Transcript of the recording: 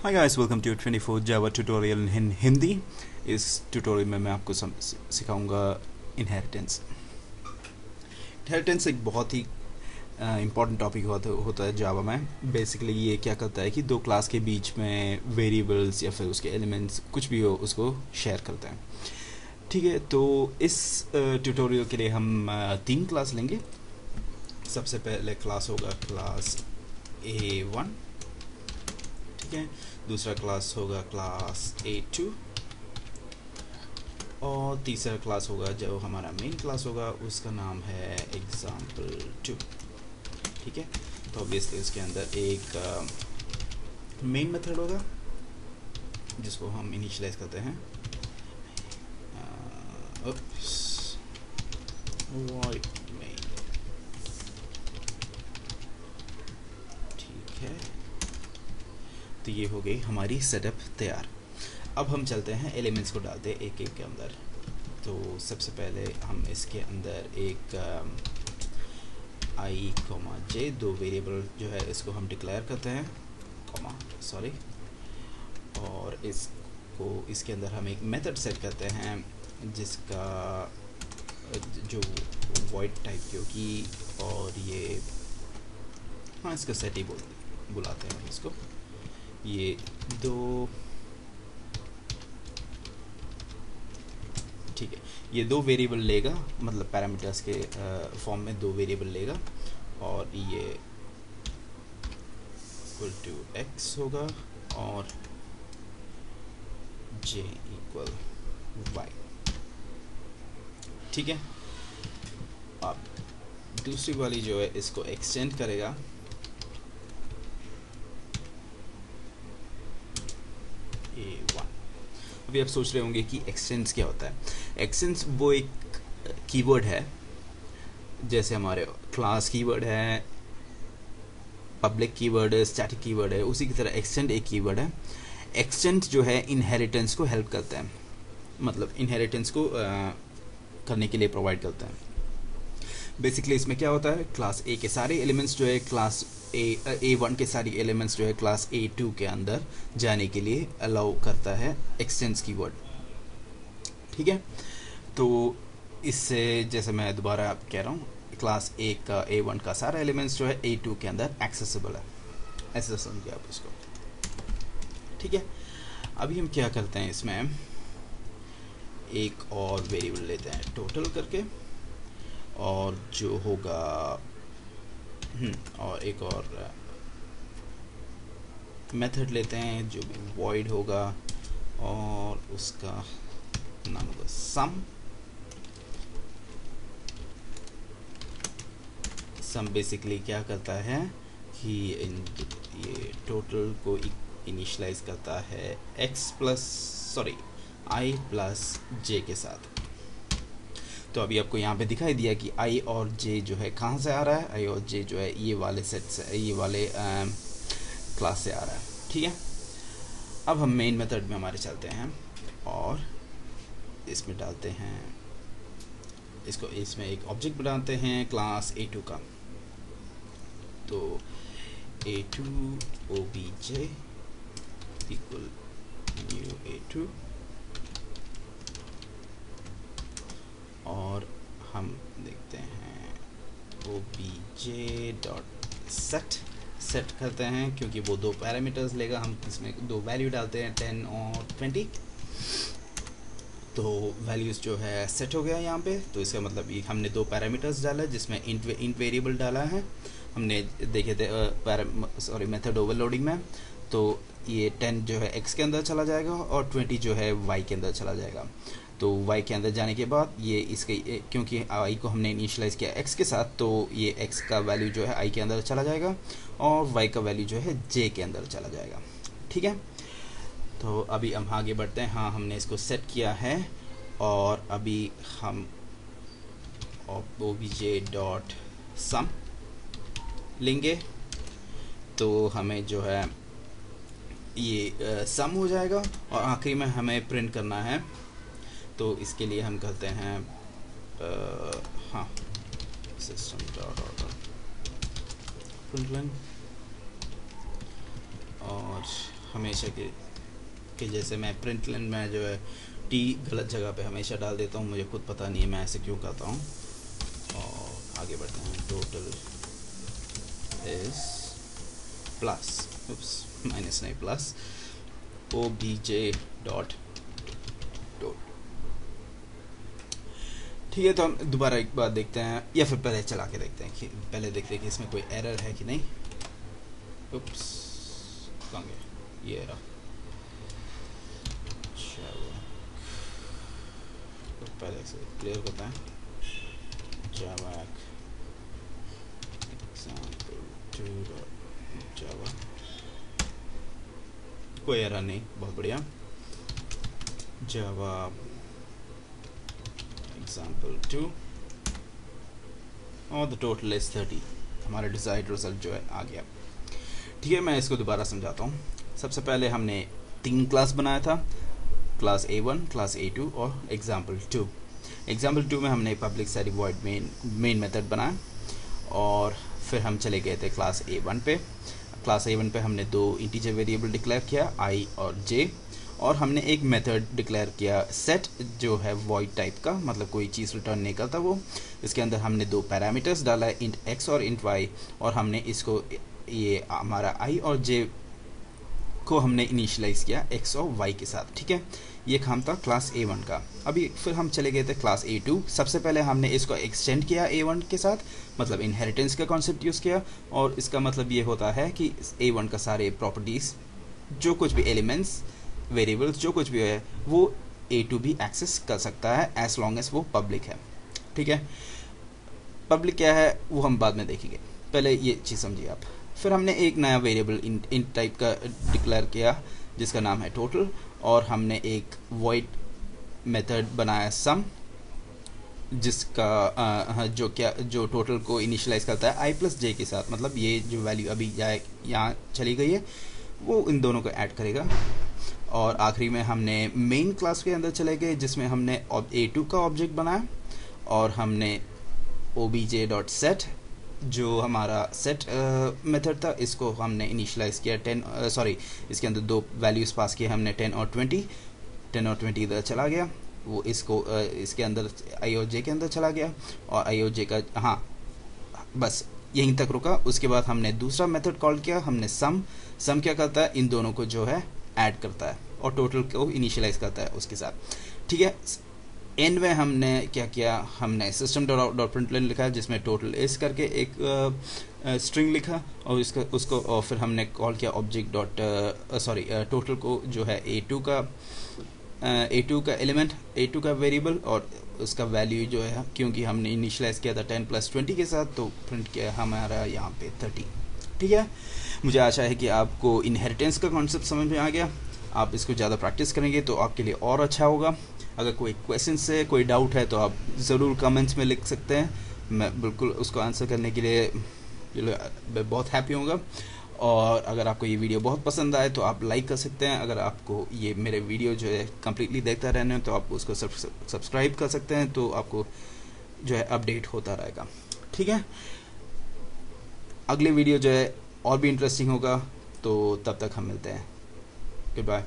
Hi guys, welcome to 24 Java tutorial in Hindi. इस tutorial में मैं आपको सिखाऊंगा इनहेरिटेंस। इनहेरिटेंस एक बहुत ही इम्पॉर्टेंट टॉपिक होता है जावा में। बेसिकली ये क्या करता है कि दो क्लास के बीच में वेरिएबल्स या फिर उसके एलिमेंट्स कुछ भी हो उसको शेयर करते हैं। ठीक है, तो इस ट्यूटोरियल के लिए हम तीन क्लास लेंगे। सबसे पहले क्लास होगा क्लास A1, ठीक है। दूसरा क्लास होगा क्लास A2 और तीसरा क्लास होगा जो हमारा मेन क्लास होगा उसका नाम है example2, ठीक है। तो ऑब्वियसली उसके अंदर एक मेन मेथड होगा जिसको हम इनिशियलाइज करते हैं void main, ठीक है। तो ये हो गई हमारी सेटअप तैयार। अब हम चलते हैं एलिमेंट्स को डालते हैं एक एक के अंदर। तो सबसे पहले हम इसके अंदर एक i, j दो वेरिएबल जो है इसको हम डिक्लेयर करते हैं और इसके अंदर हम एक मेथड सेट करते हैं जिसका जो void टाइप की होगी और ये इसका सेट ही बुलाते हैं इसको। ये दो, ठीक है, ये दो वेरिएबल लेगा, मतलब पैरामीटर्स के फॉर्म में दो वेरिएबल लेगा और ये इक्वल टू x होगा और j इक्वल y, ठीक है। अब दूसरी वाली जो है इसको एक्सटेंड करेगा A1। अभी आप सोच रहे होंगे कि एक्सटेंस क्या होता है। एक्सटेंस वो एक कीवर्ड है, जैसे हमारे क्लास कीवर्ड है, पब्लिक कीवर्ड है, स्टैटिक कीवर्ड है, उसी की तरह एक्सटेंड एक कीवर्ड है। एक्सटेंड जो है इनहेरिटेंस को हेल्प करता है, मतलब इनहेरिटेंस को करने के लिए प्रोवाइड करता है। बेसिकली इसमें क्या होता है, क्लास ए के सारे एलिमेंट्स जो है क्लास A1 के सारी एलिमेंट्स जो है क्लास A2 के अंदर जाने के लिए अलाउ करता है एक्सटेंस कीवर्ड, ठीक है। तो इससे जैसे मैं दोबारा आप कह रहा हूँ, क्लास A का A1 का सारा एलिमेंट्स जो है A2 के अंदर एक्सेसिबल है, ऐसा समझिए आप इसको, ठीक है। अभी हम क्या करते हैं, इसमें एक और वेरिएबल लेते हैं टोटल करके, और जो होगा और एक और मेथड लेते हैं जो भी void होगा और उसका नाम होगा सम बेसिकली क्या करता है कि ये टोटल को इनिशियलाइज करता है i प्लस j के साथ। तो अभी आपको यहाँ पे दिखाई दिया कि i और j जो है कहाँ से आ रहा है, i और j जो है ये वाले सेट से, ये वाले क्लास से आ रहा है, ठीक है। अब हम मेन मेथड में हमारे चलते हैं और इसमें डालते हैं इसमें एक ऑब्जेक्ट बनाते हैं क्लास A2 का। तो A2 obj equal new A2 और हम देखते हैं obj डॉट सेट करते हैं, क्योंकि वो दो पैरामीटर्स लेगा, हम इसमें दो वैल्यू डालते हैं 10 और 20। तो वैल्यूज़ जो है सेट हो गया यहाँ पे। तो इसका मतलब ये हमने दो पैरामीटर्स डाला है जिसमें इंट वेरिएबल डाला है, हमने देखे थे मेथड ओवरलोडिंग में। तो ये 10 जो है x के अंदर चला जाएगा और 20 जो है y के अंदर चला जाएगा। तो y के अंदर जाने के बाद ये इसके, क्योंकि i को हमने इनिशियलाइज किया x के साथ, तो ये x का वैल्यू जो है i के अंदर चला जाएगा और y का वैल्यू जो है j के अंदर चला जाएगा, ठीक है। तो अभी हम आगे बढ़ते हैं। हाँ, हमने इसको सेट किया है और अभी हम obj डॉट सम लेंगे, तो हमें जो है ये सम हो जाएगा और आखिरी में हमें प्रिंट करना है। तो इसके लिए हम कहते हैं हाँ सिस्टम डॉट आउट प्रिंट और हमेशा कि जैसे मैं प्रिंट लाइन में जो है टी गलत जगह पे हमेशा डाल देता हूँ, मुझे खुद पता नहीं है मैं ऐसे क्यों करता हूँ। और आगे बढ़ते हैं, टोटल इज प्लस, माइनस नहीं प्लस, obj डॉट टोटल। ठीक है, तो हम दोबारा एक बार देखते हैं, या फिर पहले चला के देखते हैं कि पहले देखते हैं कि इसमें कोई एरर है कि नहीं। उप्स, कहाँ गया ये एरर। तो पहले से क्लियर करते हैं, जावा example2.java, कोई एरर नहीं, बहुत बढ़िया। जावा example2 और द टोटल इज 30, हमारा डिजायर्ड रिजल्ट जो है आ गया। ठीक है, मैं इसको दोबारा समझाता हूँ। सबसे पहले हमने 3 क्लास बनाया था, क्लास A1, क्लास A2 और example2। example2 में हमने पब्लिक सारी वॉइड मेन मेथड बनाया, और फिर हम चले गए थे क्लास A1 पे। क्लास A1 पे हमने 2 इंटीजर वेरिएबल डिक्लेयर किया, i और j, और हमने एक मेथड डिक्लेयर किया सेट, जो है वॉइड टाइप का, मतलब कोई चीज़ रिटर्न नहीं करता वो। इसके अंदर हमने 2 पैरामीटर्स डाला है, इंट x और इंट y, और हमने इसको, ये हमारा i और j को हमने इनिशियलाइज किया x और y के साथ। ठीक है, ये काम था क्लास A1 का। अभी फिर हम चले गए थे क्लास A2। सबसे पहले हमने इसको एक्सटेंड किया A1 के साथ, मतलब इनहेरिटेंस का कॉन्सेप्ट यूज़ किया, और इसका मतलब ये होता है कि A1 का सारे प्रॉपर्टीज़, जो कुछ भी एलिमेंट्स, वेरिएबल्स, जो कुछ भी है, वो A2 भी एक्सेस कर सकता है, एज लॉन्ग एज वो पब्लिक है। ठीक है, पब्लिक क्या है वो हम बाद में देखेंगे, पहले ये चीज़ समझिए आप। फिर हमने एक नया वेरिएबल इन टाइप का डिक्लेयर किया, जिसका नाम है टोटल, और हमने एक वॉइड मेथड बनाया सम, जिसका जो टोटल को इनिशियलाइज करता है i प्लस j के साथ, मतलब ये जो वैल्यू अभी यहाँ चली गई है वो इन दोनों को ऐड करेगा। और आखिरी में हमने मेन क्लास के अंदर चले गए, जिसमें हमने A2 का ऑब्जेक्ट बनाया, और हमने obj.set, जो हमारा सेट मेथड था, इसको हमने इनिशियलाइज किया 10, इसके अंदर 2 वैल्यूज पास किए हमने, 10 और 20 इधर चला गया, वो इसको इसके अंदर i और j के अंदर चला गया, और i और j का, हाँ बस यहीं तक रुका। उसके बाद हमने दूसरा मेथड कॉल किया, हमने सम क्या करता है, इन दोनों को जो है ऐड करता है, और टोटल को इनिशियलाइज करता है उसके साथ। ठीक है, एंड में हमने क्या किया, हमने सिस्टम डॉट प्रिंटलाइन लिखा, जिसमें टोटल इज करके एक स्ट्रिंग लिखा, और उसको और फिर हमने कॉल किया ऑब्जेक्ट डॉट टोटल को, जो है A2 का एलिमेंट, A2 का वेरिएबल, और उसका वैल्यू जो है, क्योंकि हमने इनिशियलाइज किया था 10 + 20 के साथ, तो प्रिंट किया हमारा यहाँ पे 30। ठीक है, मुझे आशा है कि आपको इनहेरिटेंस का कॉन्सेप्ट समझ में आ गया। आप इसको ज़्यादा प्रैक्टिस करेंगे तो आपके लिए और अच्छा होगा। अगर कोई क्वेश्चन है, कोई डाउट है, तो आप ज़रूर कमेंट्स में लिख सकते हैं, मैं बिल्कुल उसको आंसर करने के लिए मैं बहुत हैप्पी होऊंगा। और अगर आपको ये वीडियो बहुत पसंद आए तो आप लाइक कर सकते हैं। अगर आपको ये मेरे वीडियो जो है कम्प्लीटली देखता रहना है, तो आप उसको सब्सक्राइब कर सकते हैं, तो आपको जो है अपडेट होता रहेगा। ठीक है, अगले वीडियो जो है और भी इंटरेस्टिंग होगा, तो तब तक हम मिलते हैं। Good bye.